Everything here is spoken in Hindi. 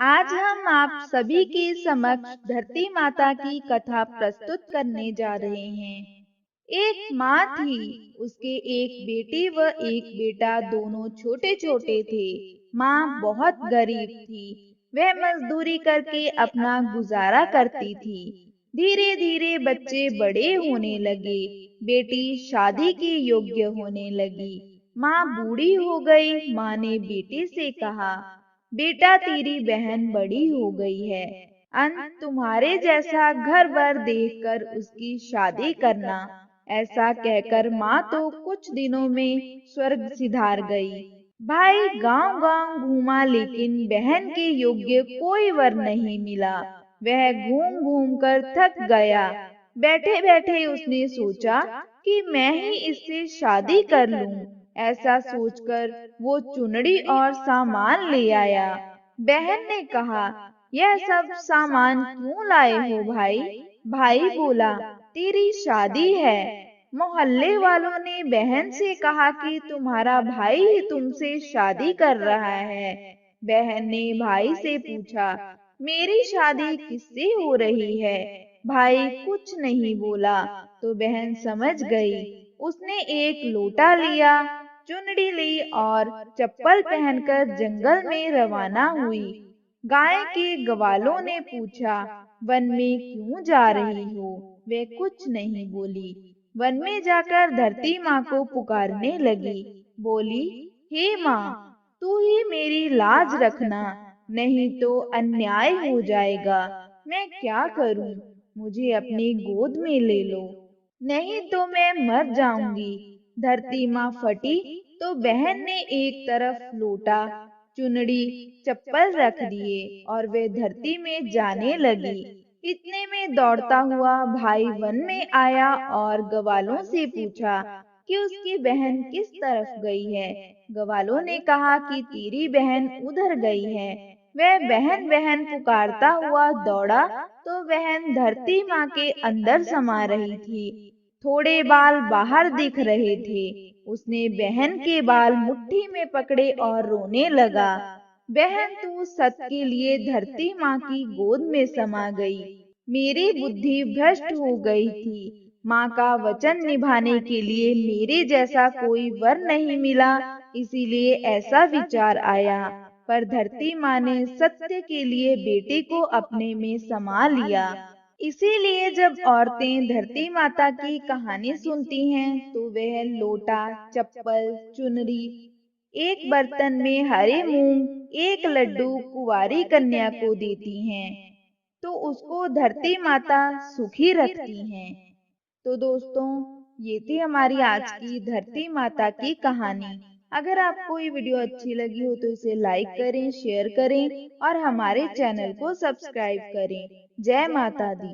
आज हम आप सभी के समक्ष धरती माता की कथा प्रस्तुत करने जा रहे हैं। एक माँ थी, उसके एक बेटी व एक बेटा, दोनों छोटे छोटे थे। माँ बहुत गरीब थी। वह मजदूरी करके अपना गुजारा करती थी। धीरे धीरे बच्चे बड़े होने लगे। बेटी शादी के योग्य होने लगी। माँ बूढ़ी हो गई। माँ ने बेटे से कहा, बेटा तेरी बहन बड़ी हो गई है, अंत तुम्हारे जैसा घर बर देखकर उसकी शादी करना। ऐसा कहकर माँ तो कुछ दिनों में स्वर्ग सिधार गई। भाई गांव गांव घूमा, लेकिन बहन के योग्य कोई वर नहीं मिला। वह घूम घूम कर थक गया। बैठे बैठे उसने सोचा कि मैं ही इससे शादी कर लूं। ऐसा सोचकर वो चुनरी और सामान ले आया। बहन ने कहा, यह सब सामान क्यों लाए हो भाई? भाई बोला, तेरी शादी है। मोहल्ले वालों ने बहन से कहा कि तुम्हारा भाई ही तुमसे शादी कर रहा है। बहन ने भाई से पूछा, मेरी शादी किससे हो रही है? भाई कुछ नहीं बोला। तो बहन समझ गई। उसने एक लोटा लिया, चुनरी ली और चप्पल पहनकर जंगल में रवाना हुई। गाय के ग्वालों ने पूछा, वन में क्यों जा रही हो? वे कुछ नहीं बोली। वन में जाकर धरती माँ को पुकारने लगी। बोली, हे माँ, तू ही मेरी लाज रखना, नहीं तो अन्याय हो जाएगा। मैं क्या करूं? मुझे अपनी गोद में ले लो, नहीं तो मैं मर जाऊंगी। धरती माँ फटी तो बहन ने एक तरफ लोटा, चुनड़ी, चप्पल रख दिए और वे धरती में जाने लगी। इतने में दौड़ता हुआ भाई वन में आया और ग्वालों से पूछा कि उसकी बहन किस तरफ गई है। ग्वालों ने कहा कि तेरी बहन उधर गई है। वह बहन बहन पुकारता हुआ दौड़ा तो बहन धरती माँ के अंदर समा रही थी। थोड़े बाल बाहर दिख रहे थे। उसने बहन के बाल मुट्ठी में पकड़े और रोने लगा। बहन तू सत के लिए धरती माँ की गोद में समा गई। मेरी बुद्धि भ्रष्ट हो गई थी। माँ का वचन निभाने के लिए मेरे जैसा कोई वर नहीं मिला, इसीलिए ऐसा विचार आया। पर धरती माँ ने सत्य के लिए बेटे को अपने में समा लिया। इसीलिए जब औरतें धरती माता की कहानी सुनती हैं तो वह लोटा, चप्पल, चुनरी, एक बर्तन में हरे मूंग, एक लड्डू कुंवारी कन्या को देती हैं, तो उसको धरती माता सुखी रखती हैं। तो दोस्तों, ये थी हमारी आज की धरती माता की कहानी। अगर आपको ये वीडियो अच्छी लगी हो तो इसे लाइक करें, शेयर करें और हमारे चैनल को सब्सक्राइब करें। जय माता दी।